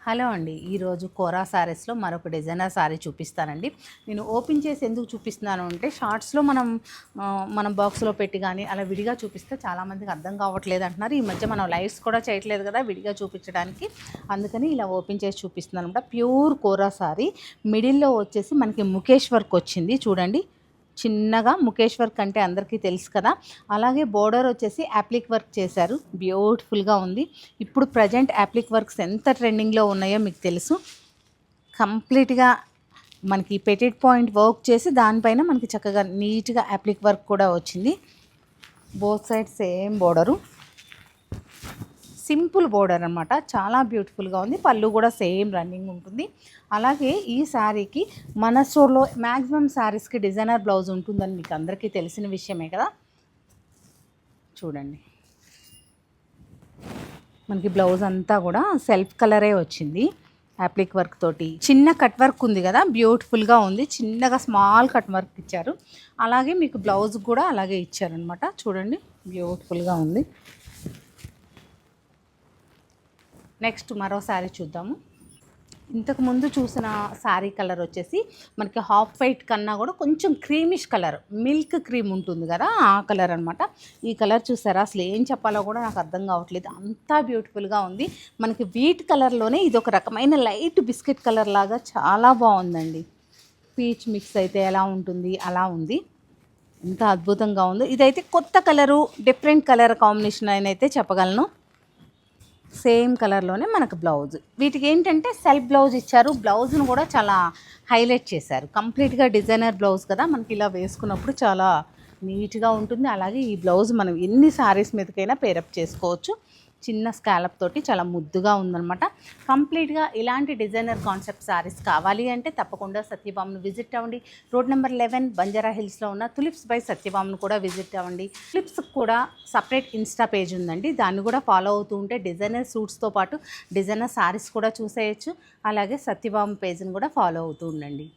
Hello అండి, ఈరోజు కోరా శారీస్లో మరొక డిజైనర్ శారీ చూపిస్తానండి. నేను ఓపెన్ చేసి ఎందుకు చూపిస్తున్నాను అంటే షార్ట్స్లో మనం బాక్స్లో పెట్టి కానీ అలా విడిగా చూపిస్తే చాలామందికి అర్థం కావట్లేదు అంటున్నారు. ఈ మధ్య మనం లైవ్స్ కూడా చేయట్లేదు కదా విడిగా చూపించడానికి, అందుకని ఇలా ఓపెన్ చేసి చూపిస్తున్నాను అనమాట. ప్యూర్ కోరా శారీ, మిడిల్లో వచ్చేసి మనకి ముఖేష్ వర్క్ వచ్చింది చూడండి. చిన్నగా ముఖేష్ వర్క్ అంటే అందరికీ తెలుసు కదా. అలాగే బోర్డర్ వచ్చేసి యాప్లిక్ వర్క్ చేశారు, బ్యూటిఫుల్గా ఉంది. ఇప్పుడు ప్రజెంట్ యాప్లిక్ వర్క్స్ ఎంత ట్రెండింగ్లో ఉన్నాయో మీకు తెలుసు. కంప్లీట్గా మనకి పెటెడ్ పాయింట్ వర్క్ చేసి దానిపైన మనకి చక్కగా నీట్గా యాప్లిక్ వర్క్ కూడా వచ్చింది. Both side same border, simple border అనమాట, చాలా బ్యూటిఫుల్గా ఉంది. పళ్ళు కూడా సేమ్ రన్నింగ్ ఉంటుంది. అలాగే ఈ శారీకి మన స్టోర్లో మ్యాక్సిమం శారీస్కి డిజైనర్ బ్లౌజ్ ఉంటుందని మీకు అందరికీ తెలిసిన విషయమే కదా. చూడండి, మనకి బ్లౌజ్ అంతా కూడా సెల్ఫ్ కలరే వచ్చింది, యాప్లిక్ వర్క్ తోటి. చిన్న కట్ వర్క్ ఉంది కదా, బ్యూటిఫుల్గా ఉంది. చిన్నగా స్మాల్ కట్ వర్క్ ఇచ్చారు. అలాగే మీకు బ్లౌజ్ కూడా అలాగే ఇచ్చారనమాట. చూడండి, బ్యూటిఫుల్గా ఉంది. నెక్స్ట్ మరో శారీ చూద్దాము. ఇంతకుముందు చూసిన శారీ కలర్ వచ్చేసి మనకి హాఫ్ వైట్ కన్నా కూడా కొంచెం క్రీమిష్ కలర్, మిల్క్ క్రీమ్ ఉంటుంది కదా, ఆ కలర్ అనమాట. ఈ కలర్ చూసారా, అసలు ఏం చెప్పాలో కూడా నాకు అర్థం కావట్లేదు, అంతా బ్యూటిఫుల్గా ఉంది. మనకి వీట్ కలర్లోనే ఇది ఒక రకమైన లైట్ బిస్కెట్ కలర్ లాగా చాలా బాగుందండి. పీచ్ మిక్స్ అయితే ఎలా ఉంటుంది అలా ఉంది, ఎంత అద్భుతంగా ఉందో. ఇదైతే కొత్త కలరు, డిఫరెంట్ కలర్ కాంబినేషన్ అని అయితే చెప్పగలను. సేమ్ కలర్లోనే మనకు బ్లౌజ్. వీటికి ఏంటంటే సెల్ఫ్ బ్లౌజ్ ఇచ్చారు. బ్లౌజ్ను కూడా చాలా హైలైట్ చేశారు. కంప్లీట్గా డిజైనర్ బ్లౌజ్ కదా, మనకి ఇలా వేసుకున్నప్పుడు చాలా నీట్గా ఉంటుంది. అలాగే ఈ బ్లౌజ్ మనం ఎన్ని శారీస్ మీదకైనా పేరప్ చేసుకోవచ్చు. చిన్న స్కాలప్ తోటి చాలా ముద్దుగా ఉందన్నమాట. కంప్లీట్గా ఇలాంటి డిజైనర్ కాన్సెప్ట్ శారీస్ కావాలి అంటే తప్పకుండా సత్యభామను విజిట్ అవ్వండి. రోడ్ నెంబర్ 11 బంజారా హిల్స్లో ఉన్న తులిప్స్ బై సత్యభామను కూడా విజిట్ అవ్వండి. తులిప్స్కి కూడా సపరేట్ ఇన్స్టా పేజ్ ఉందండి, దాన్ని కూడా ఫాలో అవుతూ ఉంటే డిజైనర్ సూట్స్తో పాటు డిజైనర్ శారీస్ కూడా చూసేయచ్చు. అలాగే సత్యభామ పేజ్ని కూడా ఫాలో అవుతూ ఉండండి.